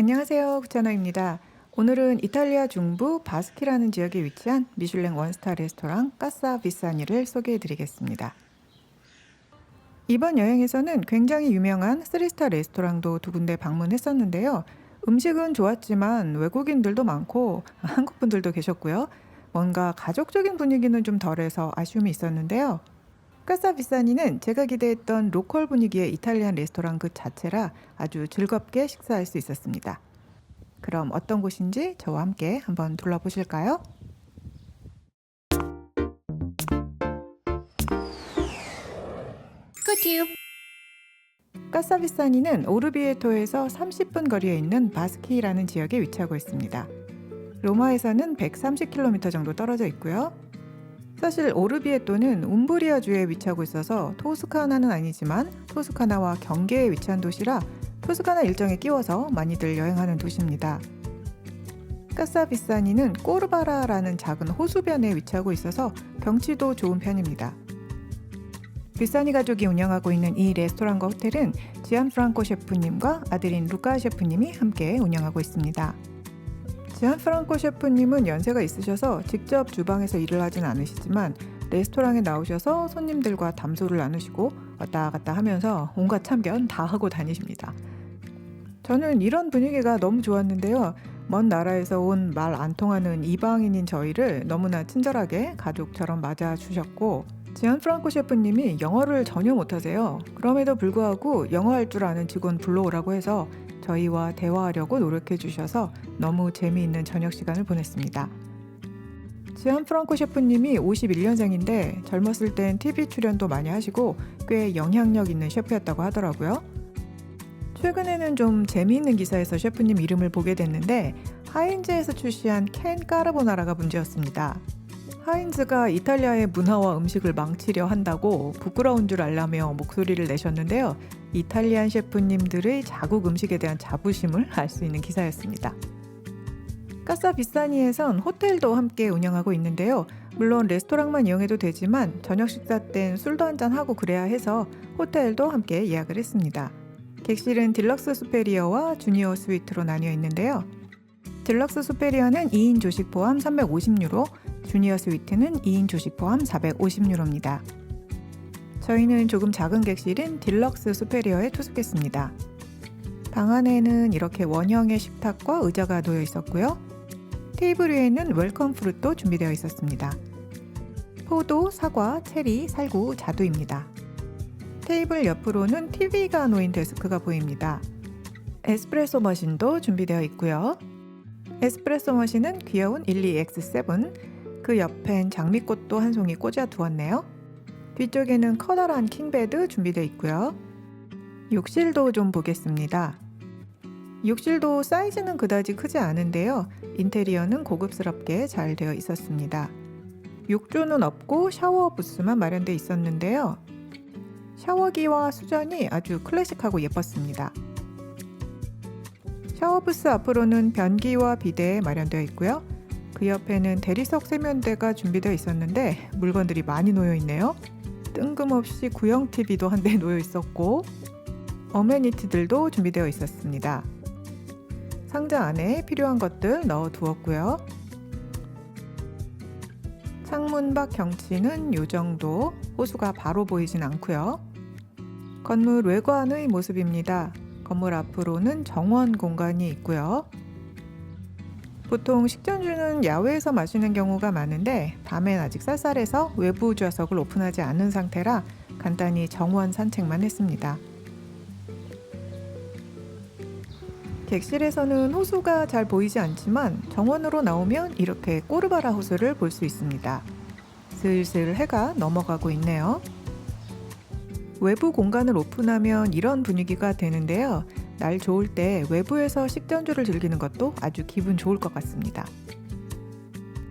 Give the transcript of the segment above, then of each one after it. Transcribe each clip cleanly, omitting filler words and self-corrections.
안녕하세요. 구찬호입니다. 오늘은 이탈리아 중부 바스키라는 지역에 위치한 미슐랭 원스타 레스토랑 까사 비사니를 소개해 드리겠습니다. 이번 여행에서는 굉장히 유명한 3스타 레스토랑도 두 군데 방문했었는데요. 음식은 좋았지만 외국인들도 많고 한국 분들도 계셨고요. 뭔가 가족적인 분위기는 좀 덜해서 아쉬움이 있었는데요. 까사 비사니는 제가 기대했던 로컬 분위기의 이탈리안 레스토랑 그 자체라 아주 즐겁게 식사할 수 있었습니다. 그럼 어떤 곳인지 저와 함께 한번 둘러보실까요? 큐 까사비사니는 오르비에토에서 30분 거리에 있는 바스키라는 지역에 위치하고 있습니다. 로마에서는 130km 정도 떨어져 있고요. 사실 오르비에토는 움브리아주에 위치하고 있어서 토스카나는 아니지만 토스카나와 경계에 위치한 도시라 토스카나 일정에 끼워서 많이들 여행하는 도시입니다. 까사비사니는 꼬르바라라는 작은 호수변에 위치하고 있어서 경치도 좋은 편입니다. 비사니 가족이 운영하고 있는 이 레스토랑과 호텔은 지안프랑코 셰프님과 아들인 루카 셰프님이 함께 운영하고 있습니다. 지안프랑코 셰프님은 연세가 있으셔서 직접 주방에서 일을 하진 않으시지만 레스토랑에 나오셔서 손님들과 담소를 나누시고 왔다 갔다 하면서 온갖 참견 다 하고 다니십니다. 저는 이런 분위기가 너무 좋았는데요. 먼 나라에서 온 말 안 통하는 이방인인 저희를 너무나 친절하게 가족처럼 맞아주셨고 지안프랑코 셰프님이 영어를 전혀 못하세요. 그럼에도 불구하고 영어할 줄 아는 직원 불러오라고 해서 저희와 대화하려고 노력해 주셔서 너무 재미있는 저녁 시간을 보냈습니다. 지안프랑코 셰프님이 51년생인데 젊었을 땐 TV 출연도 많이 하시고 꽤 영향력 있는 셰프였다고 하더라고요. 최근에는 좀 재미있는 기사에서 셰프님 이름을 보게 됐는데 하인즈에서 출시한 캔 까르보나라가 문제였습니다. 하인즈가 이탈리아의 문화와 음식을 망치려 한다고 부끄러운 줄 알라며 목소리를 내셨는데요. 이탈리안 셰프님들의 자국 음식에 대한 자부심을 알 수 있는 기사였습니다. 까사 비사니에선 호텔도 함께 운영하고 있는데요. 물론 레스토랑만 이용해도 되지만 저녁 식사 땐 술도 한잔하고 그래야 해서 호텔도 함께 예약을 했습니다. 객실은 딜럭스 수페리어와 주니어 스위트로 나뉘어 있는데요. 딜럭스 수페리어는 2인 조식 포함 350유로, 주니어 스위트는 2인 조식 포함 450유로입니다. 저희는 조금 작은 객실인 딜럭스 수페리어에 투숙했습니다. 방 안에는 이렇게 원형의 식탁과 의자가 놓여 있었고요. 테이블 위에는 웰컴 프루트도 준비되어 있었습니다. 포도, 사과, 체리, 살구, 자두입니다. 테이블 옆으로는 TV가 놓인 데스크가 보입니다. 에스프레소 머신도 준비되어 있고요. 에스프레소 머신은 귀여운 12X7, 그 옆엔 장미꽃도 한 송이 꽂아 두었네요. 뒤쪽에는 커다란 킹베드 준비되어 있고요. 욕실도 좀 보겠습니다. 욕실도 사이즈는 그다지 크지 않은데요. 인테리어는 고급스럽게 잘 되어 있었습니다. 욕조는 없고 샤워 부스만 마련되어 있었는데요. 샤워기와 수전이 아주 클래식하고 예뻤습니다. 샤워부스 앞으로는 변기와 비데 마련되어 있고요. 그 옆에는 대리석 세면대가 준비되어 있었는데 물건들이 많이 놓여 있네요. 뜬금없이 구형 TV도 한 대 놓여 있었고 어메니티들도 준비되어 있었습니다. 상자 안에 필요한 것들 넣어 두었고요. 창문 밖 경치는 이 정도, 호수가 바로 보이진 않고요. 건물 외관의 모습입니다. 건물 앞으로는 정원 공간이 있고요. 보통 식전주는 야외에서 마시는 경우가 많은데 밤엔 아직 쌀쌀해서 외부 좌석을 오픈하지 않은 상태라 간단히 정원 산책만 했습니다. 객실에서는 호수가 잘 보이지 않지만 정원으로 나오면 이렇게 꼬르바라 호수를 볼 수 있습니다. 슬슬 해가 넘어가고 있네요. 외부 공간을 오픈하면 이런 분위기가 되는데요. 날 좋을 때 외부에서 식전주를 즐기는 것도 아주 기분 좋을 것 같습니다.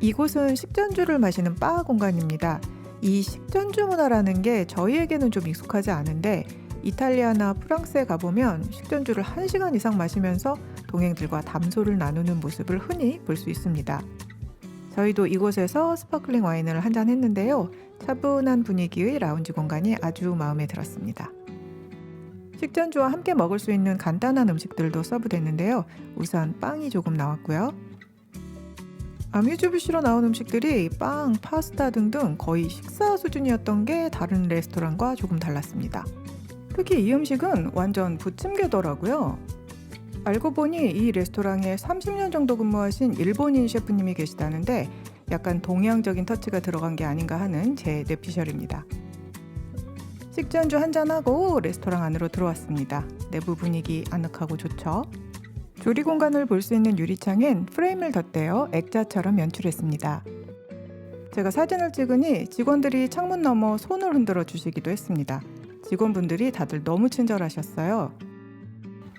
이곳은 식전주를 마시는 바 공간입니다. 이 식전주 문화라는 게 저희에게는 좀 익숙하지 않은데 이탈리아나 프랑스에 가보면 식전주를 1시간 이상 마시면서 동행들과 담소를 나누는 모습을 흔히 볼 수 있습니다. 저희도 이곳에서 스파클링 와인을 한잔 했는데요. 차분한 분위기의 라운지 공간이 아주 마음에 들었습니다. 식전주와 함께 먹을 수 있는 간단한 음식들도 서브됐는데요. 우선 빵이 조금 나왔고요. 아뮤즈부시로 나온 음식들이 빵, 파스타 등등 거의 식사 수준이었던 게 다른 레스토랑과 조금 달랐습니다. 특히 이 음식은 완전 부침개더라고요. 알고 보니 이 레스토랑에 30년 정도 근무하신 일본인 셰프님이 계시다는데 약간 동양적인 터치가 들어간 게 아닌가 하는 제 뇌피셜입니다. 식전주 한잔하고 레스토랑 안으로 들어왔습니다. 내부 분위기 아늑하고 좋죠. 조리 공간을 볼 수 있는 유리창엔 프레임을 덧대어 액자처럼 연출했습니다. 제가 사진을 찍으니 직원들이 창문 너머 손을 흔들어 주시기도 했습니다. 직원분들이 다들 너무 친절하셨어요.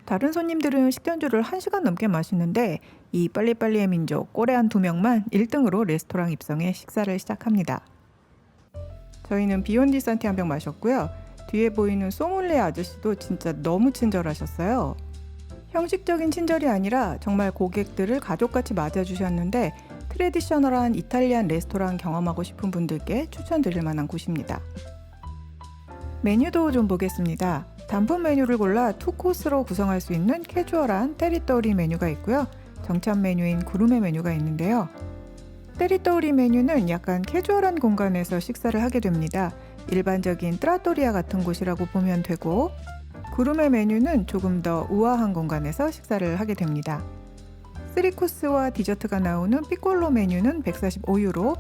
다른 손님들은 식전주를 1시간 넘게 마시는데 이 빨리빨리의 민족 꼬레한 2명만 1등으로 레스토랑 입성해 식사를 시작합니다. 저희는 비욘디 산티 한 병 마셨고요. 뒤에 보이는 소믈리에 아저씨도 진짜 너무 친절하셨어요. 형식적인 친절이 아니라 정말 고객들을 가족같이 맞아주셨는데 트레디셔널한 이탈리안 레스토랑 경험하고 싶은 분들께 추천드릴 만한 곳입니다. 메뉴도 좀 보겠습니다. 단품 메뉴를 골라 2코스로 구성할 수 있는 캐주얼한 테리토리 메뉴가 있고요. 정찬 메뉴인 구르메 메뉴가 있는데요. 테리토리 메뉴는 약간 캐주얼한 공간에서 식사를 하게 됩니다. 일반적인 트라토리아 같은 곳이라고 보면 되고, 구르메 메뉴는 조금 더 우아한 공간에서 식사를 하게 됩니다. 3코스와 디저트가 나오는 피콜로 메뉴는 145유로,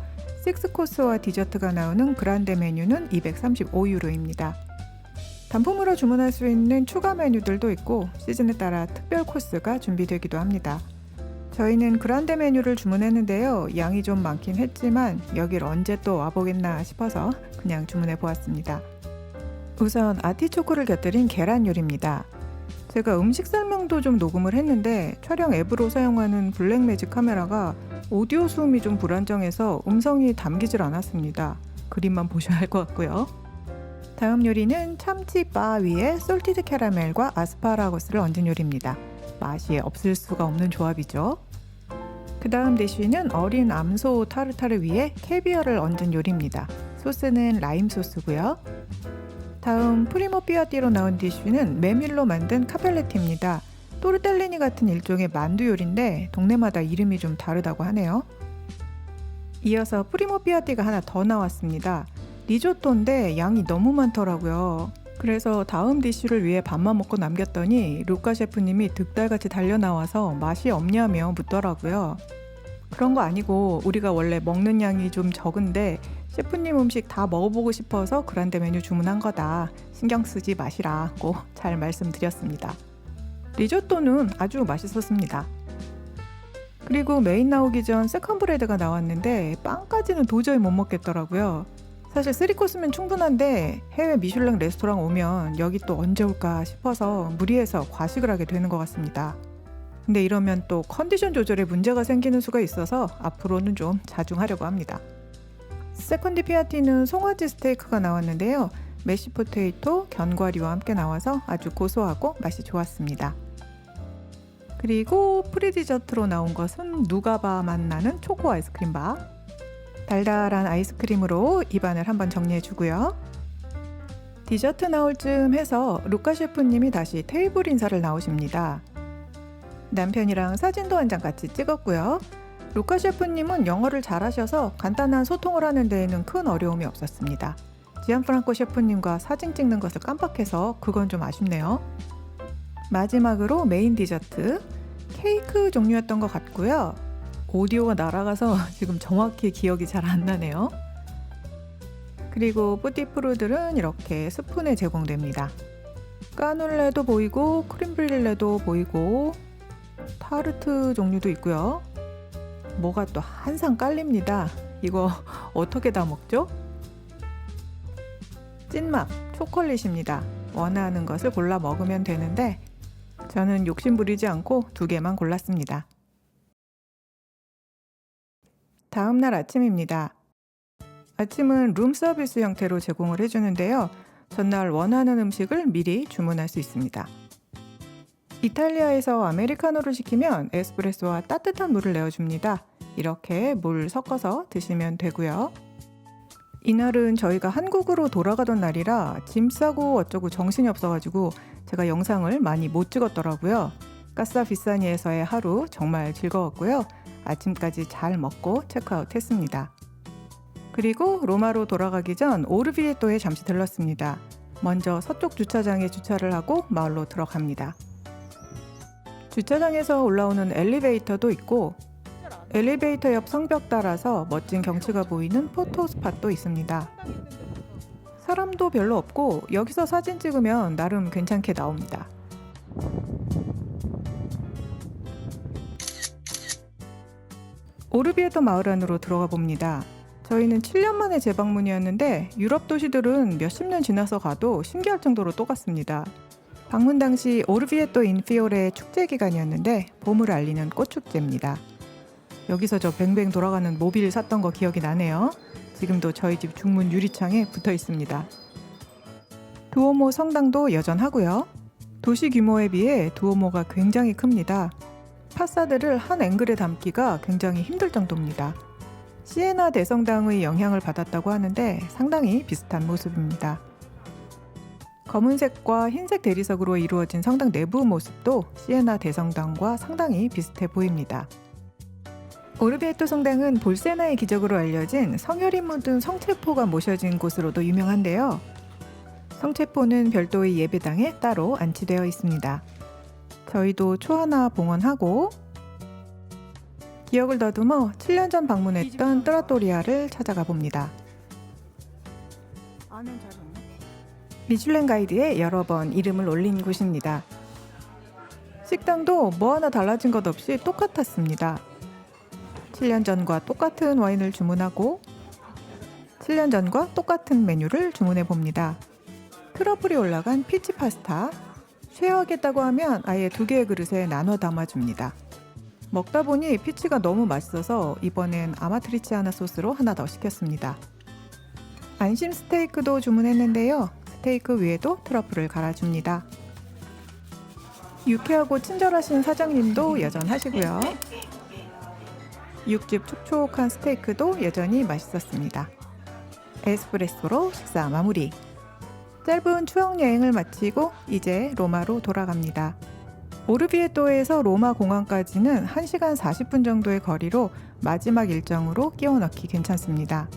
6코스와 디저트가 나오는 그란데 메뉴는 235유로입니다. 단품으로 주문할 수 있는 추가 메뉴들도 있고 시즌에 따라 특별 코스가 준비되기도 합니다. 저희는 그란데 메뉴를 주문했는데요. 양이 좀 많긴 했지만 여길 언제 또 와보겠나 싶어서 그냥 주문해 보았습니다. 우선 아티초코를 곁들인 계란 요리입니다. 제가 음식 설명도 좀 녹음을 했는데 촬영 앱으로 사용하는 블랙매직 카메라가 오디오 수음이 좀 불안정해서 음성이 담기질 않았습니다. 그림만 보셔야 할 것 같고요. 다음 요리는 참치바 위에 솔티드 캐러멜과 아스파라거스를 얹은 요리입니다. 맛이 없을 수가 없는 조합이죠. 그 다음 디쉬는 어린 암소 타르타르 위에 캐비어를 얹은 요리입니다. 소스는 라임 소스고요. 다음 프리모 삐아띠로 나온 디쉬는 메밀로 만든 카펠레티입니다. 또르텔리니 같은 일종의 만두 요리인데 동네마다 이름이 좀 다르다고 하네요. 이어서 프리모 삐아띠가 하나 더 나왔습니다. 리조또인데 양이 너무 많더라고요. 그래서 다음 디쉬를 위해 밥만 먹고 남겼더니 루카 셰프님이 득달같이 달려나와서 맛이 없냐며 묻더라고요. 그런 거 아니고 우리가 원래 먹는 양이 좀 적은데 셰프님 음식 다 먹어보고 싶어서 그란데 메뉴 주문한 거다. 신경 쓰지 마시라고 잘 말씀드렸습니다. 리조또는 아주 맛있었습니다. 그리고 메인 나오기 전 세컨 브레드가 나왔는데 빵까지는 도저히 못 먹겠더라고요. 사실 3코스면 충분한데 해외 미슐랭 레스토랑 오면 여기 또 언제 올까 싶어서 무리해서 과식을 하게 되는 것 같습니다. 근데 이러면 또 컨디션 조절에 문제가 생기는 수가 있어서 앞으로는 좀 자중하려고 합니다. 세컨디 피아티는 송아지 스테이크가 나왔는데요. 메시 포테이토, 견과류와 함께 나와서 아주 고소하고 맛이 좋았습니다. 그리고 프리디저트로 나온 것은 누가바 맛 나는 초코 아이스크림 바. 달달한 아이스크림으로 입안을 한번 정리해주고요. 디저트 나올 쯤 해서 루카 셰프님이 다시 테이블 인사를 나오십니다. 남편이랑 사진도 한 장 같이 찍었고요. 루카 셰프님은 영어를 잘하셔서 간단한 소통을 하는 데에는 큰 어려움이 없었습니다. 지안프랑코 셰프님과 사진 찍는 것을 깜빡해서 그건 좀 아쉽네요. 마지막으로 메인 디저트, 케이크 종류였던 것 같고요. 오디오가 날아가서 지금 정확히 기억이 잘 안 나네요. 그리고 뿌띠푸르들은 이렇게 스푼에 제공됩니다. 까눌레도 보이고 크림브릴레도 보이고 타르트 종류도 있고요. 뭐가 또 한 상 깔립니다. 이거 어떻게 다 먹죠? 찐맛 초콜릿입니다. 원하는 것을 골라 먹으면 되는데 저는 욕심 부리지 않고 2개만 골랐습니다. 다음 날 아침입니다. 아침은 룸서비스 형태로 제공을 해주는데요. 전날 원하는 음식을 미리 주문할 수 있습니다. 이탈리아에서 아메리카노를 시키면 에스프레소와 따뜻한 물을 내어줍니다. 이렇게 물 섞어서 드시면 되고요. 이날은 저희가 한국으로 돌아가던 날이라 짐 싸고 어쩌고 정신이 없어가지고 제가 영상을 많이 못 찍었더라고요. 까사 비사니에서의 하루 정말 즐거웠고요. 아침까지 잘 먹고 체크아웃 했습니다. 그리고 로마로 돌아가기 전 오르비에토에 잠시 들렀습니다. 먼저 서쪽 주차장에 주차를 하고 마을로 들어갑니다. 주차장에서 올라오는 엘리베이터도 있고 엘리베이터 옆 성벽 따라서 멋진 경치가 보이는 포토 스팟도 있습니다. 사람도 별로 없고 여기서 사진 찍으면 나름 괜찮게 나옵니다. 오르비에토 마을 안으로 들어가 봅니다. 저희는 7년 만에 재방문이었는데 유럽 도시들은 몇십 년 지나서 가도 신기할 정도로 똑같습니다. 방문 당시 오르비에토 인피오레의 축제 기간이었는데 봄을 알리는 꽃축제입니다. 여기서 저 뱅뱅 돌아가는 모빌 샀던 거 기억이 나네요. 지금도 저희 집 중문 유리창에 붙어 있습니다. 두오모 성당도 여전하고요. 도시 규모에 비해 두오모가 굉장히 큽니다. 파사드를 한 앵글에 담기가 굉장히 힘들 정도입니다. 시에나 대성당의 영향을 받았다고 하는데 상당히 비슷한 모습입니다. 검은색과 흰색 대리석으로 이루어진 성당 내부 모습도 시에나 대성당과 상당히 비슷해 보입니다. 오르비에토 성당은 볼세나의 기적으로 알려진 성혈이 묻은 성체포가 모셔진 곳으로도 유명한데요. 성체포는 별도의 예배당에 따로 안치되어 있습니다. 저희도 초 하나 봉헌하고 기억을 더듬어 7년 전 방문했던 트라토리아를 찾아가 봅니다. 미슐랭 가이드에 여러 번 이름을 올린 곳입니다. 식당도 뭐 하나 달라진 것 없이 똑같았습니다. 7년 전과 똑같은 와인을 주문하고 7년 전과 똑같은 메뉴를 주문해 봅니다. 트러플이 올라간 피치 파스타, 쉐어하겠다고 하면 아예 2개의 그릇에 나눠 담아줍니다. 먹다 보니 피치가 너무 맛있어서 이번엔 아마트리치아나 소스로 하나 더 시켰습니다. 안심 스테이크도 주문했는데요. 스테이크 위에도 트러플을 갈아줍니다. 유쾌하고 친절하신 사장님도 여전하시고요. 육즙 촉촉한 스테이크도 여전히 맛있었습니다. 에스프레소로 식사 마무리. 짧은 추억 여행을 마치고 이제 로마로 돌아갑니다. 오르비에토에서 로마 공항까지는 1시간 40분 정도의 거리로 마지막 일정으로 끼워 넣기 괜찮습니다.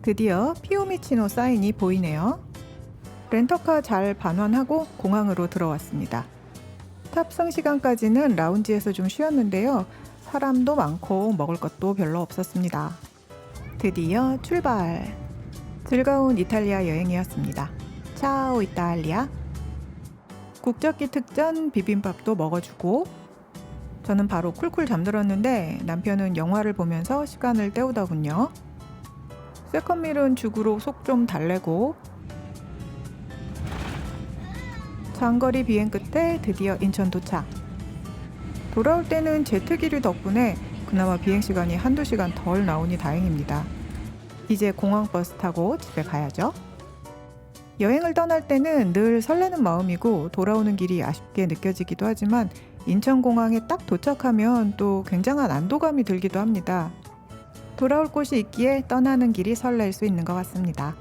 드디어 피우미치노 사인이 보이네요. 렌터카 잘 반환하고 공항으로 들어왔습니다. 탑승 시간까지는 라운지에서 좀 쉬었는데요. 사람도 많고 먹을 것도 별로 없었습니다. 드디어 출발! 즐거운 이탈리아 여행이었습니다. 차오 이탈리아! 국적기 특전 비빔밥도 먹어주고 저는 바로 쿨쿨 잠들었는데 남편은 영화를 보면서 시간을 때우더군요. 세컨밀은 죽으로 속 좀 달래고 장거리 비행 끝에 드디어 인천 도착. 돌아올 때는 제트기류 덕분에 그나마 비행시간이 1~2시간 덜 나오니 다행입니다. 이제 공항버스 타고 집에 가야죠. 여행을 떠날 때는 늘 설레는 마음이고 돌아오는 길이 아쉽게 느껴지기도 하지만 인천공항에 딱 도착하면 또 굉장한 안도감이 들기도 합니다. 돌아올 곳이 있기에 떠나는 길이 설렐 수 있는 것 같습니다.